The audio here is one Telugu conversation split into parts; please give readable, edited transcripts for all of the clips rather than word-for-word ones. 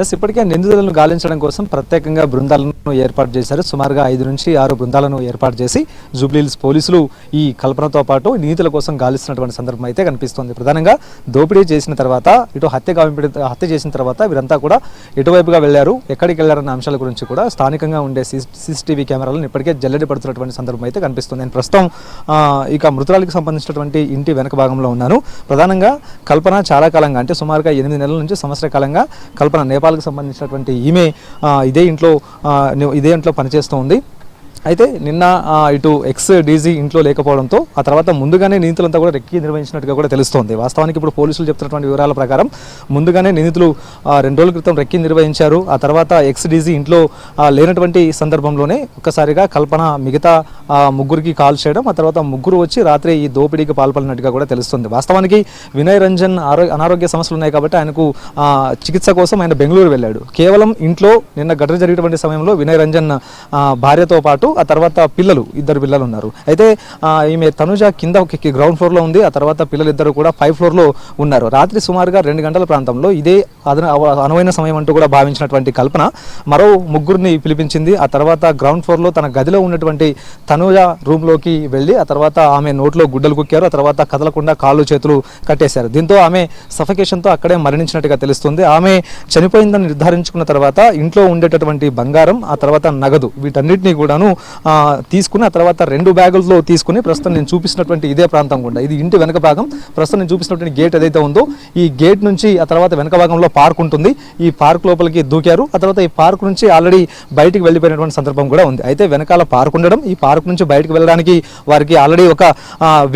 ఇప్పటికే నిందితులను గాలించడం కోసం ప్రత్యేకంగా బృందాలను ఏర్పాటు చేశారు. సుమారుగా 5 నుంచి 6 బృందాలను ఏర్పాటు చేసి జూబ్లీహిల్స్ పోలీసులు ఈ కల్పనతో పాటు నిందితుల కోసం గాలిస్తున్నటువంటి సందర్భం అయితే కనిపిస్తుంది. ప్రధానంగా దోపిడీ చేసిన తర్వాత ఇటు హత్య చేసిన తర్వాత వీరంతా కూడా ఎటువైపుగా వెళ్లారు, ఎక్కడికి వెళ్లారన్న అంశాల గురించి కూడా స్థానికంగా ఉండే సీసీటీవీ కెమెరాలను ఇప్పటికే జల్లెడి పడుతున్నటువంటి సందర్భం అయితే కనిపిస్తుంది. నేను ప్రస్తుతం ఇక మృతురాలికి సంబంధించినటువంటి ఇంటి వెనక భాగంలో ఉన్నాను. ప్రధానంగా కల్పన చాలా కాలంగా అంటే సుమారుగా 8 నెలల నుంచి సంవత్సర కాలంగా కల్పన నేపాల్కి సంబంధించినటువంటి ఈమె ఇదే ఇంట్లో పనిచేస్తూ ఉంది. అయితే నిన్న ఇటు ఎక్స్ డీజీ ఇంట్లో లేకపోవడంతో ఆ తర్వాత ముందుగానే నిందితులంతా కూడా రెక్కి నిర్వహించినట్టుగా కూడా తెలుస్తోంది. వాస్తవానికి ఇప్పుడు పోలీసులు చెప్తున్నటువంటి వివరాల ప్రకారం ముందుగానే నిందితులు 2 రోజుల క్రితం రెక్కి నిర్వహించారు. ఆ తర్వాత ఎక్స్ డీజీ ఇంట్లో లేనటువంటి సందర్భంలోనే ఒక్కసారిగా కల్పన మిగతా ముగ్గురికి కాల్ చేయడం, ఆ తర్వాత ముగ్గురు వచ్చి రాత్రి ఈ దోపిడీకి పాల్పడినట్టుగా కూడా తెలుస్తుంది. వాస్తవానికి వినయ్ రంజన్ అనారోగ్య సమస్యలు ఉన్నాయి కాబట్టి ఆయనకు చికిత్స కోసం ఆయన బెంగళూరు వెళ్ళాడు. కేవలం ఇంట్లో నిన్న ఘటన జరిగినటువంటి సమయంలో వినయ్ రంజన్ భార్యతో పాటు ఆ తర్వాత ఇద్దరు పిల్లలు ఉన్నారు. అయితే ఈమె తనుజ కింద గ్రౌండ్ ఫ్లోర్లో ఉంది. ఆ తర్వాత పిల్లలిద్దరు కూడా 5th ఫ్లోర్లో ఉన్నారు. రాత్రి సుమారుగా 2 గంటల ప్రాంతంలో ఇదే అనువైన సమయం అంటూ కూడా భావించినటువంటి కల్పన మరో ముగ్గురిని పిలిపించింది. ఆ తర్వాత గ్రౌండ్ ఫ్లోర్లో తన గదిలో ఉన్నటువంటి తనుజ రూమ్లోకి వెళ్ళి ఆ తర్వాత ఆమె నోట్లో గుడ్డలు కుక్కారు. ఆ తర్వాత కదలకుండా కాళ్ళు చేతులు కట్టేశారు. దీంతో ఆమె సఫకేషన్తో అక్కడే మరణించినట్టుగా తెలుస్తుంది. ఆమె చనిపోయిందని నిర్ధారించుకున్న తర్వాత ఇంట్లో ఉండేటటువంటి బంగారం, ఆ తర్వాత నగదు వీటన్నిటినీ కూడాను తీసుకుని ఆ తర్వాత 2 బ్యాగుల్లో తీసుకుని ప్రస్తుతం నేను చూపిస్తున్నటువంటి ఇదే ప్రాంతం గుండా, ఇది ఇంటి వెనక భాగం, ప్రస్తుతం నేను చూపిస్తున్నటువంటి గేట్ ఏదైతే ఉందో ఈ గేట్ నుంచి ఆ తర్వాత వెనక భాగంలో పార్క్ ఉంటుంది. ఈ పార్క్ లోపలికి దూకారు. ఆ తర్వాత ఈ పార్క్ నుంచి ఆల్రెడీ బయటికి వెళ్ళిపోయినటువంటి సందర్భం కూడా ఉంది. అయితే వెనకాల పార్క్ ఉండడం, ఈ పార్క్ నుంచి బయటకు వెళ్ళడానికి వారికి ఆల్రెడీ ఒక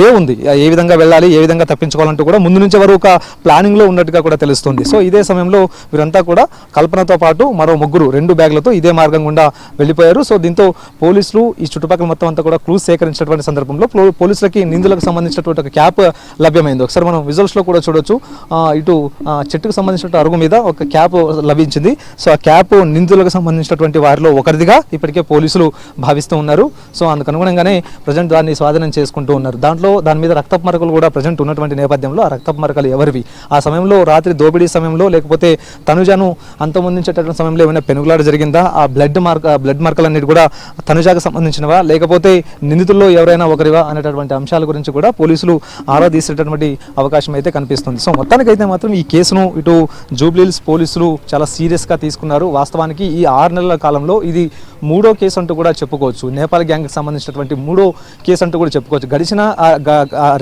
వే ఉంది. ఏ విధంగా వెళ్ళాలి, ఏ విధంగా తప్పించుకోవాలంటూ కూడా ముందు నుంచి వారు ఒక ప్లానింగ్ లో ఉన్నట్టుగా కూడా తెలుస్తుంది. సో ఇదే సమయంలో వీరంతా కూడా కల్పనతో పాటు మరో ముగ్గురు 2 బ్యాగులతో ఇదే మార్గం గుండా వెళ్ళిపోయారు. సో దీంతో పోలీసులు ఈ చుట్టుపక్కల మొత్తం అంతా కూడా క్లూస్ సేకరించినటువంటి సందర్భంలో పోలీసులకి నిందితులకు సంబంధించినటువంటి ఒక క్యాప్ లభ్యమైంది. ఒకసారి మనం విజువల్స్ లో కూడా చూడొచ్చు. ఇటు చెట్టుకు సంబంధించిన అరుగు మీద ఒక క్యాప్ లభించింది. సో ఆ క్యాప్ నిందితులకు సంబంధించినటువంటి వారిలో ఒకరిదిగా ఇప్పటికే పోలీసులు భావిస్తూ ఉన్నారు. సో అందుకు అనుగుణంగానే ప్రజెంట్ దాన్ని స్వాధీనం చేసుకుంటూ ఉన్నారు. దాని మీద రక్తపు మరకలు కూడా ప్రజెంట్ ఉన్నటువంటి నేపథ్యంలో ఆ రక్తపు మరకలు ఎవరివి, ఆ సమయంలో రాత్రి దోపిడీ సమయంలో లేకపోతే తనుజను అంతమొందించేటటువంటి సమయంలో ఏమైనా పెనుగులాట జరిగిందా, ఆ బ్లడ్ మార్కలన్నిటి కూడా తనుజాకు సంబంధించినవా లేకపోతే నిందితుల్లో ఎవరైనా ఒకరివా అనేటటువంటి అంశాల గురించి కూడా పోలీసులు ఆరా తీసేటటువంటి అవకాశం అయితే కనిపిస్తుంది. సో మొత్తానికైతే మాత్రం ఈ కేసును ఇటు జూబ్లీహిల్స్ పోలీసులు చాలా సీరియస్గా తీసుకున్నారు. వాస్తవానికి ఈ 6 నెలల కాలంలో ఇది 3వ కేసు అంటూ కూడా చెప్పుకోవచ్చు. నేపాల్ గ్యాంగ్కి సంబంధించినటువంటి 3వ కేసు అంటూ కూడా చెప్పుకోవచ్చు. గడిచిన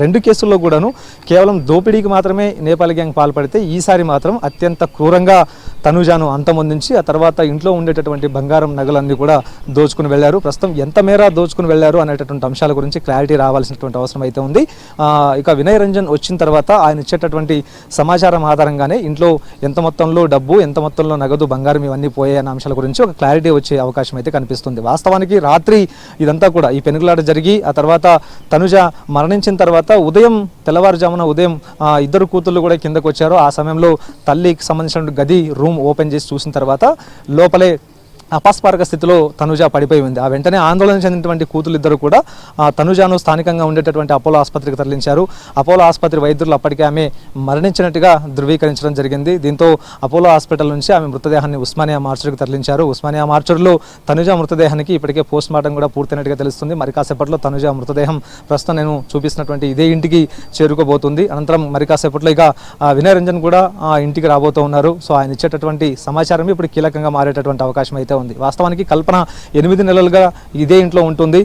2 కేసుల్లో కూడాను కేవలం దోపిడీకి మాత్రమే నేపాల్ గ్యాంగ్ పాల్పడితే ఈసారి మాత్రం అత్యంత క్రూరంగా తనుజాను అంతమొందించి ఆ తర్వాత ఇంట్లో ఉండేటటువంటి బంగారం నగలన్నీ కూడా దోచుకుని వెళ్లారు. ప్రస్తుతం ఎంత మేర దోచుకుని వెళ్లారు అనేటటువంటి అంశాల గురించి క్లారిటీ రావాల్సినటువంటి అవసరం అయితే ఉంది. ఇక వినయ్ రంజన్ వచ్చిన తర్వాత ఆయన ఇచ్చేటటువంటి సమాచారం ఆధారంగానే ఇంట్లో ఎంత మొత్తంలో డబ్బు, ఎంత మొత్తంలో నగదు, బంగారం ఇవన్నీ పోయే అనే అంశాల గురించి ఒక క్లారిటీ వచ్చే అవకాశం అయితే కనిపిస్తుంది. వాస్తవానికి రాత్రి ఇదంతా కూడా ఈ పెనుగులాట జరిగి ఆ తర్వాత తనుజ మరణించిన తర్వాత తెల్లవారుజామున ఉదయం 2 కూతుళ్ళు కూడా కిందకు వచ్చారు. ఆ సమయంలో తల్లికి సంబంధించిన గది రూమ్ ఓపెన్ చేసి చూసిన తర్వాత లోపలే అపస్మారక స్థితిలో తనుజ పడిపోయి ఉంది. ఆ వెంటనే ఆందోళన చెందినటువంటి కూతులిద్దరు కూడా తనుజాను స్థానికంగా ఉండేటటువంటి అపోలో ఆసుపత్రికి తరలించారు. అపోలో ఆసుపత్రి వైద్యులు అప్పటికే ఆమె మరణించినట్టుగా ధృవీకరించడం జరిగింది. దీంతో అపోలో హాస్పిటల్ నుంచి ఆమె మృతదేహాన్ని ఉస్మానియా మార్చురికి తరలించారు. ఉస్మానియా మార్చులో తనుజ మృతదేహానికి ఇప్పటికే పోస్ట్ మార్టం కూడా పూర్తయినట్టుగా తెలుస్తుంది. మరి కాసేపట్లో తనుజ మృతదేహం ప్రస్తుతం నేను చూపిస్తున్నటువంటి ఇదే ఇంటికి చేరుకోబోతుంది. అనంతరం మరి కాసేపట్లో ఇక వినయ్ రంజన్ కూడా ఇంటికి రాబోతూ ఉన్నారు. సో ఆయన ఇచ్చేటటువంటి సమాచారం ఇప్పుడు కీలకంగా మారేటటువంటి అవకాశం అయితే ఉంది. వాస్తవానికి కల్పన 8 నెలలుగా ఇదే ఇంట్లో ఉంటుంది.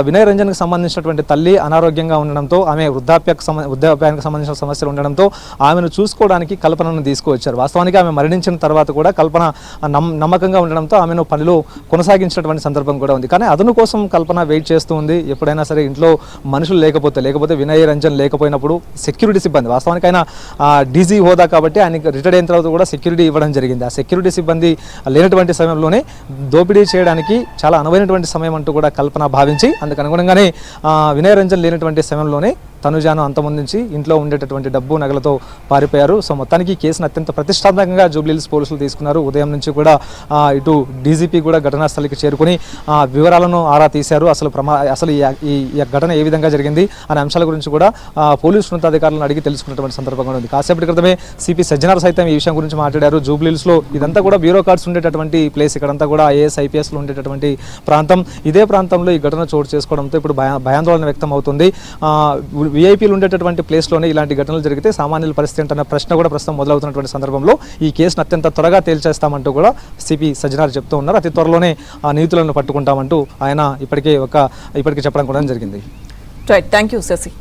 వినయ్ రంజన్కి సంబంధించినటువంటి తల్లి అనారోగ్యంగా ఉండడంతో ఆమె వృద్ధాప్యానికి సంబంధించిన సమస్యలు ఉండడంతో ఆమెను చూసుకోవడానికి కల్పనను తీసుకువచ్చారు. వాస్తవానికి ఆమె మరణించిన తర్వాత కూడా కల్పన నమ్మకంగా ఉండడంతో ఆమెను పనిలో కొనసాగించినటువంటి సందర్భం కూడా ఉంది. కానీ అతను కోసం కల్పన వెయిట్ చేస్తూ ఉంది. ఎప్పుడైనా సరే ఇంట్లో మనుషులు లేకపోతే వినయ్ రంజన్ లేకపోయినప్పుడు సెక్యూరిటీ సిబ్బంది, వాస్తవానికి ఆయన డీజీ హోదా కాబట్టి ఆయనకి రిటైర్డ్ అయిన తర్వాత కూడా సెక్యూరిటీ ఇవ్వడం జరిగింది. ఆ సెక్యూరిటీ సిబ్బంది లేనటువంటి సమయంలోనే దోపిడీ చేయడానికి చాలా అనువైనటువంటి సమయం అంటూ కూడా కల్పన భావించి అందుకు అనుగుణంగానే వినయ్ రంజన్ లేనటువంటి సమయంలోనే తనుజాను అంతమొందించి ఇంట్లో ఉండేటటువంటి డబ్బు నగలతో పారిపోయారు. సో మొత్తానికి ఈ కేసును అత్యంత ప్రతిష్టాత్మకంగా జూబ్లీహిల్స్ పోలీసులు తీసుకున్నారు. ఉదయం నుంచి కూడా ఇటు డీజీపీ కూడా ఘటనా స్థలికి చేరుకుని వివరాలను ఆరా తీశారు. అసలు ఈ ఘటన ఏ విధంగా జరిగింది అనే అంశాల గురించి కూడా పోలీసు ఉన్నతాధికారులను అడిగి తెలుసుకున్నటువంటి సందర్భంగా ఉంది. కాసేపటి క్రితమే సిపి సజ్జనార్ సైతం ఈ విషయం గురించి మాట్లాడారు. జూబ్లీహిల్స్లో ఇదంతా కూడా బ్యూరోక్రాట్స్ ఉండేటటువంటి ప్లేస్, ఇక్కడంతా కూడా ఐఏఎస్ ఐపీఎస్లు ఉండేటటువంటి ప్రాంతం. ఇదే ప్రాంతంలో ఈ ఘటన చోటు చేసుకోవడంతో ఇప్పుడు భయాందోళన వ్యక్తం అవుతుంది. వీఐపీలు ఉండేటటువంటి ప్లేస్లోనే ఇలాంటి ఘటనలు జరిగితే సామాన్యుల పరిస్థితి ఏంటన్న ప్రశ్న కూడా ప్రస్తుతం మొదలవుతున్నటువంటి సందర్భంలో ఈ కేసును అత్యంత త్వరగా తేల్చేస్తామంటూ కూడా సిపి సజ్జనార్ చెప్తూ ఉన్నారు. అతి త్వరలోనే ఆ నిందితులను పట్టుకుంటామంటూ ఆయన ఇప్పటికే చెప్పడం కూడా జరిగింది. Right, thank you Shashi.